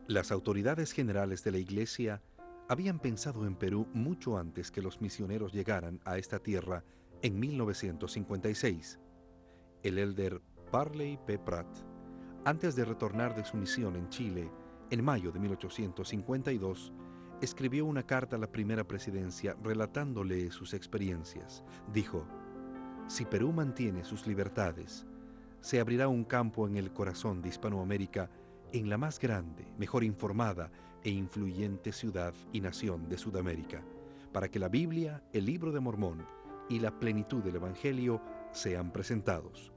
Las autoridades generales de la Iglesia habían pensado en Perú mucho antes que los misioneros llegaran a esta tierra en 1956. El elder Parley P. Pratt, antes de retornar de su misión en Chile en mayo de 1852, escribió una carta a la primera presidencia relatándole sus experiencias. Dijo: "Si Perú mantiene sus libertades, se abrirá un campo en el corazón de Hispanoamérica, en la más grande, mejor informada e influyente ciudad y nación de Sudamérica, para que la Biblia, el Libro de Mormón y la plenitud del Evangelio sean presentados.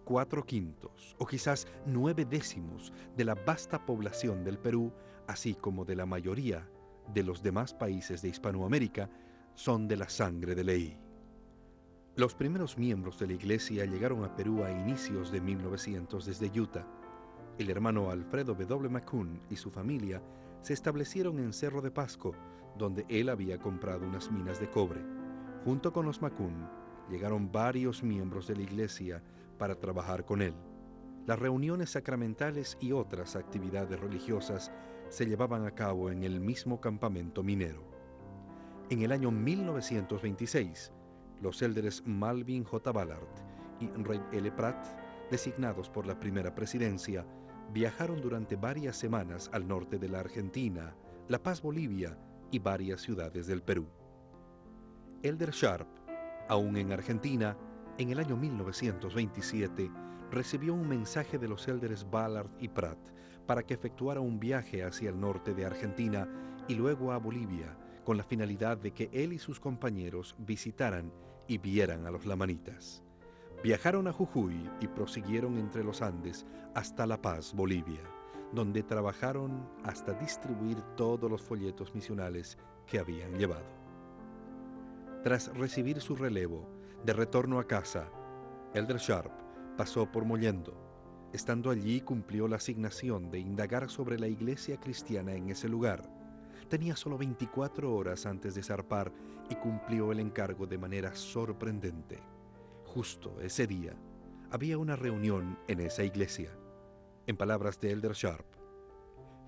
4/5 o quizás 9/10 de la vasta población del Perú, así como de la mayoría de los demás países de Hispanoamérica, son de la sangre de ley". Los primeros miembros de la iglesia llegaron a Perú a inicios de 1900 desde Utah. El hermano Alfredo W. McCune y su familia se establecieron en Cerro de Pasco, donde él había comprado unas minas de cobre. Junto con los McCune, llegaron varios miembros de la iglesia para trabajar con él. Las reuniones sacramentales y otras actividades religiosas se llevaban a cabo en el mismo campamento minero. En el año 1926, los élderes Malvin J. Ballard y Reid L. Pratt, designados por la primera presidencia, viajaron durante varias semanas al norte de la Argentina, La Paz, Bolivia y varias ciudades del Perú. Elder Sharp, aún en Argentina, en el año 1927, recibió un mensaje de los élderes Ballard y Pratt para que efectuara un viaje hacia el norte de Argentina y luego a Bolivia, con la finalidad de que él y sus compañeros visitaran y vieran a los lamanitas. Viajaron a Jujuy y prosiguieron entre los Andes hasta La Paz, Bolivia, donde trabajaron hasta distribuir todos los folletos misionales que habían llevado. Tras recibir su relevo, de retorno a casa, Elder Sharp pasó por Mollendo. Estando allí, cumplió la asignación de indagar sobre la iglesia cristiana en ese lugar. Tenía solo 24 horas antes de zarpar y cumplió el encargo de manera sorprendente. Justo ese día, había una reunión en esa iglesia. En palabras de Elder Sharp: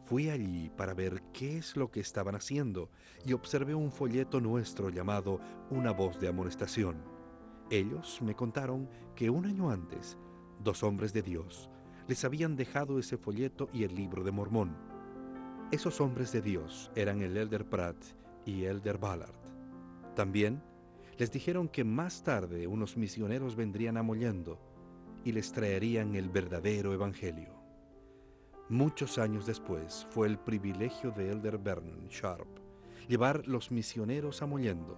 "Fui allí para ver qué es lo que estaban haciendo y observé un folleto nuestro llamado Una voz de amonestación. Ellos me contaron que un año antes, 2 hombres de Dios les habían dejado ese folleto y el Libro de Mormón. Esos hombres de Dios eran el Elder Pratt y Elder Ballard. También les dijeron que más tarde unos misioneros vendrían a Mollendo y les traerían el verdadero evangelio". Muchos años después fue el privilegio de Elder Vernon Sharp llevar los misioneros a Mollendo,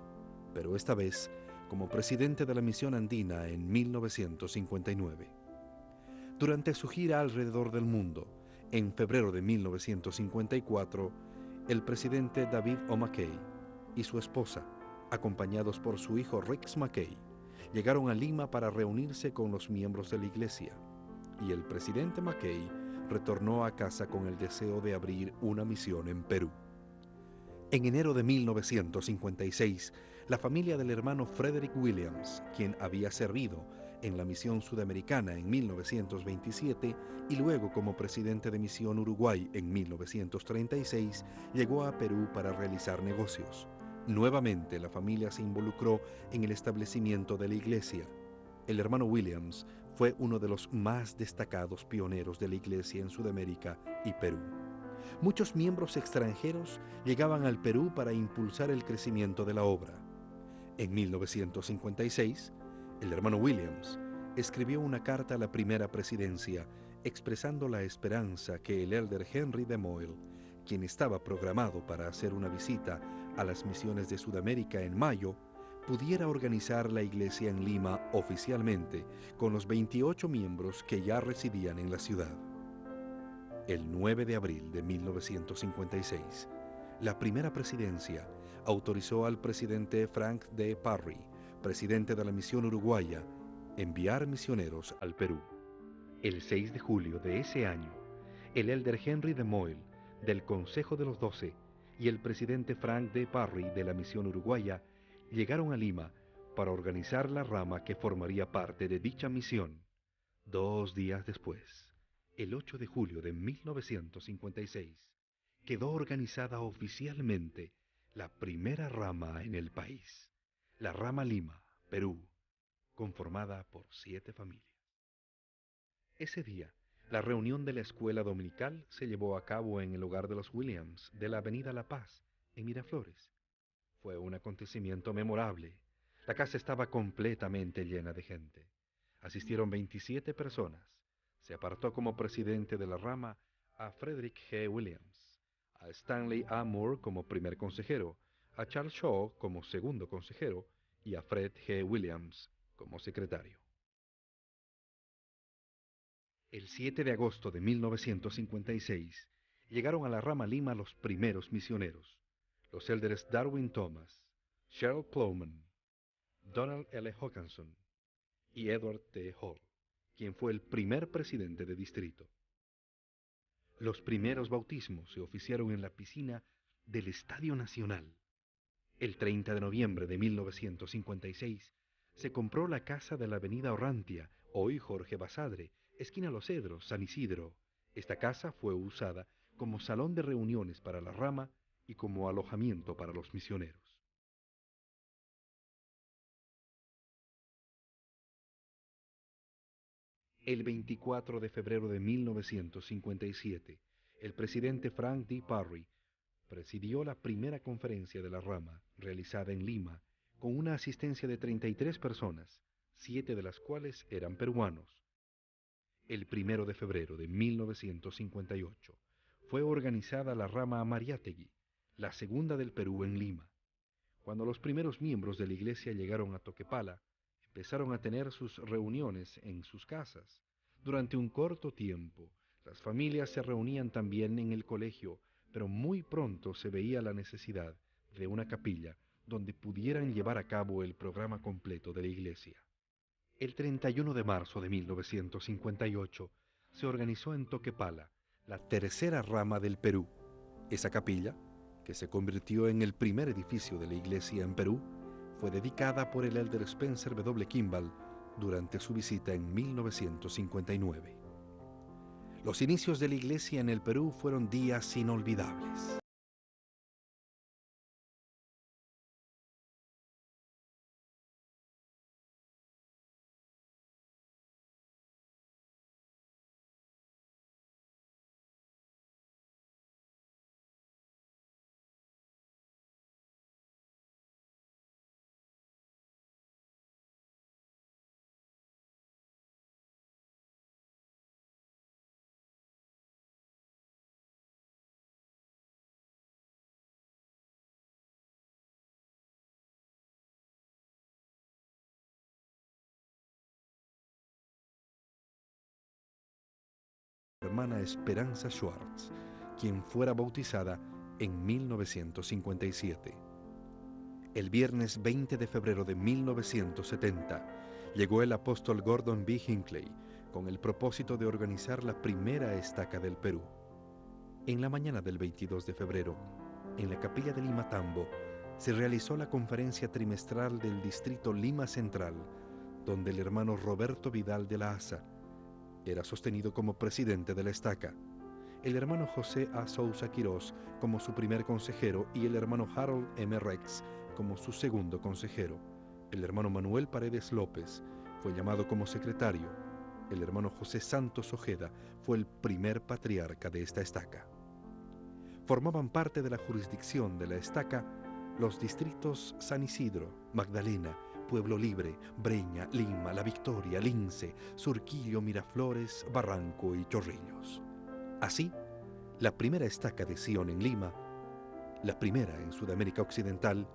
pero esta vez como presidente de la misión andina en 1959. Durante su gira alrededor del mundo, en febrero de 1954, el presidente David O. McKay y su esposa, acompañados por su hijo Rex McKay, llegaron a Lima para reunirse con los miembros de la iglesia, y el presidente McKay retornó a casa con el deseo de abrir una misión en Perú. En enero de 1956, la familia del hermano Frederick Williams, quien había servido en la misión sudamericana en 1927 y luego como presidente de Misión Uruguay en 1936, llegó a Perú para realizar negocios. Nuevamente la familia se involucró en el establecimiento de la iglesia. El hermano Williams fue uno de los más destacados pioneros de la iglesia en Sudamérica y Perú. Muchos miembros extranjeros llegaban al Perú para impulsar el crecimiento de la obra. En 1956, el hermano Williams escribió una carta a la primera presidencia expresando la esperanza que el elder Henry de Moyle, quien estaba programado para hacer una visita a las misiones de Sudamérica en mayo, pudiera organizar la iglesia en Lima oficialmente con los 28 miembros que ya residían en la ciudad. El 9 de abril de 1956, la primera presidencia autorizó al presidente Frank D. Parry, presidente de la misión uruguaya, enviar misioneros al Perú. El 6 de julio de ese año, el elder Henry de Moyle, del Consejo de los 12, y el presidente Frank D. Parry de la misión uruguaya llegaron a Lima para organizar la rama que formaría parte de dicha misión. 2 días después, el 8 de julio de 1956, quedó organizada oficialmente la primera rama en el país, la rama Lima, Perú, conformada por 7 familias. Ese día, la reunión de la escuela dominical se llevó a cabo en el hogar de los Williams de la avenida La Paz, en Miraflores. Fue un acontecimiento memorable. La casa estaba completamente llena de gente. Asistieron 27 personas. Se apartó como presidente de la rama a Frederick G. Williams, a Stanley A. Moore como primer consejero, a Charles Shaw como segundo consejero y a Fred G. Williams como secretario. El 7 de agosto de 1956 llegaron a la rama Lima los primeros misioneros, los elders Darwin Thomas, Cheryl Plowman, Donald L. Hawkinson y Edward T. Hall, quien fue el primer presidente de distrito. Los primeros bautismos se oficiaron en la piscina del Estadio Nacional. El 30 de noviembre de 1956 se compró la casa de la avenida Orrantia, hoy Jorge Basadre, esquina Los Cedros, San Isidro. Esta casa fue usada como salón de reuniones para la rama y como alojamiento para los misioneros. El 24 de febrero de 1957, el presidente Frank D. Parry presidió la primera conferencia de la rama, realizada en Lima, con una asistencia de 33 personas, 7 de las cuales eran peruanos. El 1 de febrero de 1958 fue organizada la rama Amariátegui, la segunda del Perú en Lima. Cuando los primeros miembros de la iglesia llegaron a Toquepala, empezaron a tener sus reuniones en sus casas. Durante un corto tiempo, las familias se reunían también en el colegio, pero muy pronto se veía la necesidad de una capilla donde pudieran llevar a cabo el programa completo de la iglesia. El 31 de marzo de 1958 se organizó en Toquepala la tercera rama del Perú. Esa capilla, que se convirtió en el primer edificio de la iglesia en Perú, fue dedicada por el elder Spencer W. Kimball durante su visita en 1959. Los inicios de la iglesia en el Perú fueron días inolvidables. Hermana Esperanza Schwartz, quien fuera bautizada en 1957. El viernes 20 de febrero de 1970 llegó el apóstol Gordon B. Hinckley con el propósito de organizar la primera estaca del Perú. En la mañana del 22 de febrero, en la capilla de Limatambo, se realizó la conferencia trimestral del distrito Lima Central, donde el hermano Roberto Vidal de la Asa era sostenido como presidente de la estaca, el hermano José A. Sousa Quirós como su primer consejero y el hermano Harold M. Rex como su segundo consejero. El hermano Manuel Paredes López fue llamado como secretario. El hermano José Santos Ojeda fue el primer patriarca de esta estaca. Formaban parte de la jurisdicción de la estaca los distritos San Isidro, Magdalena, Pueblo Libre, Breña, Lima, La Victoria, Lince, Surquillo, Miraflores, Barranco y Chorrillos. Así, la primera estaca de Sion en Lima, la primera en Sudamérica Occidental,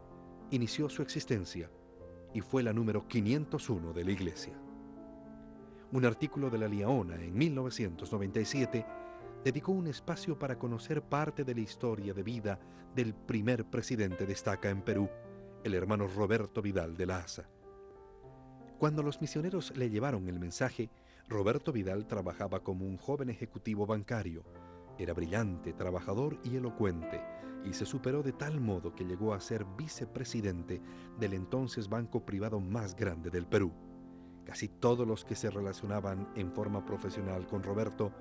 inició su existencia y fue la número 501 de la Iglesia. Un artículo de La Liaona en 1997 dedicó un espacio para conocer parte de la historia de vida del primer presidente de estaca en Perú, el hermano Roberto Vidal de la Asa. Cuando los misioneros le llevaron el mensaje, Roberto Vidal trabajaba como un joven ejecutivo bancario. Era brillante, trabajador y elocuente, y se superó de tal modo que llegó a ser vicepresidente del entonces banco privado más grande del Perú. Casi todos los que se relacionaban en forma profesional con Roberto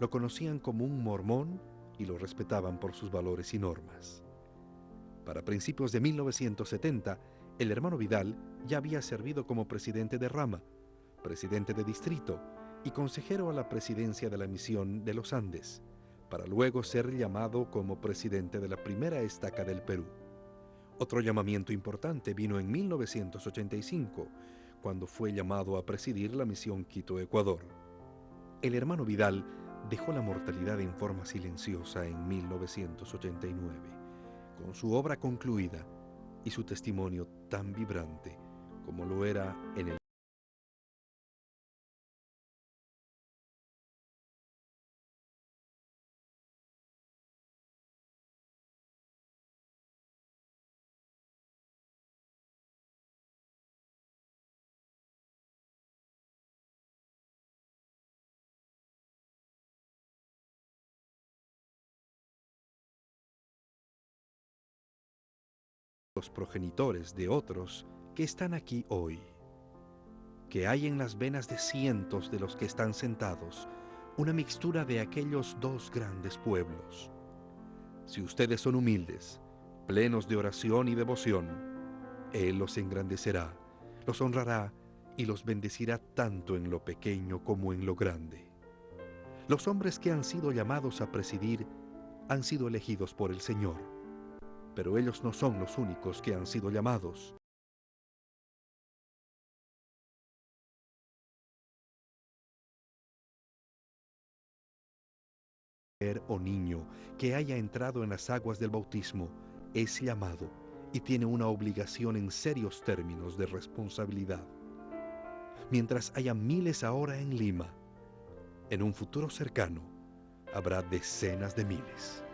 lo conocían como un mormón y lo respetaban por sus valores y normas. Para principios de 1970, el hermano Vidal ya había servido como presidente de rama, presidente de distrito y consejero a la presidencia de la misión de los Andes, para luego ser llamado como presidente de la primera estaca del Perú. Otro llamamiento importante vino en 1985, cuando fue llamado a presidir la misión Quito-Ecuador. El hermano Vidal dejó la mortalidad en forma silenciosa en 1989, con su obra concluida y su testimonio tan vibrante como lo era en el los progenitores de otros que están aquí hoy, que hay en las venas de cientos de los que están sentados una mixtura de aquellos dos grandes pueblos. Si ustedes son humildes, plenos de oración y devoción, Él los engrandecerá, los honrará y los bendecirá tanto en lo pequeño como en lo grande. Los hombres que han sido llamados a presidir han sido elegidos por el Señor, pero ellos no son los únicos que han sido llamados. Mujer o niño que haya entrado en las aguas del bautismo es llamado y tiene una obligación en serios términos de responsabilidad. Mientras haya miles ahora en Lima, en un futuro cercano habrá decenas de miles.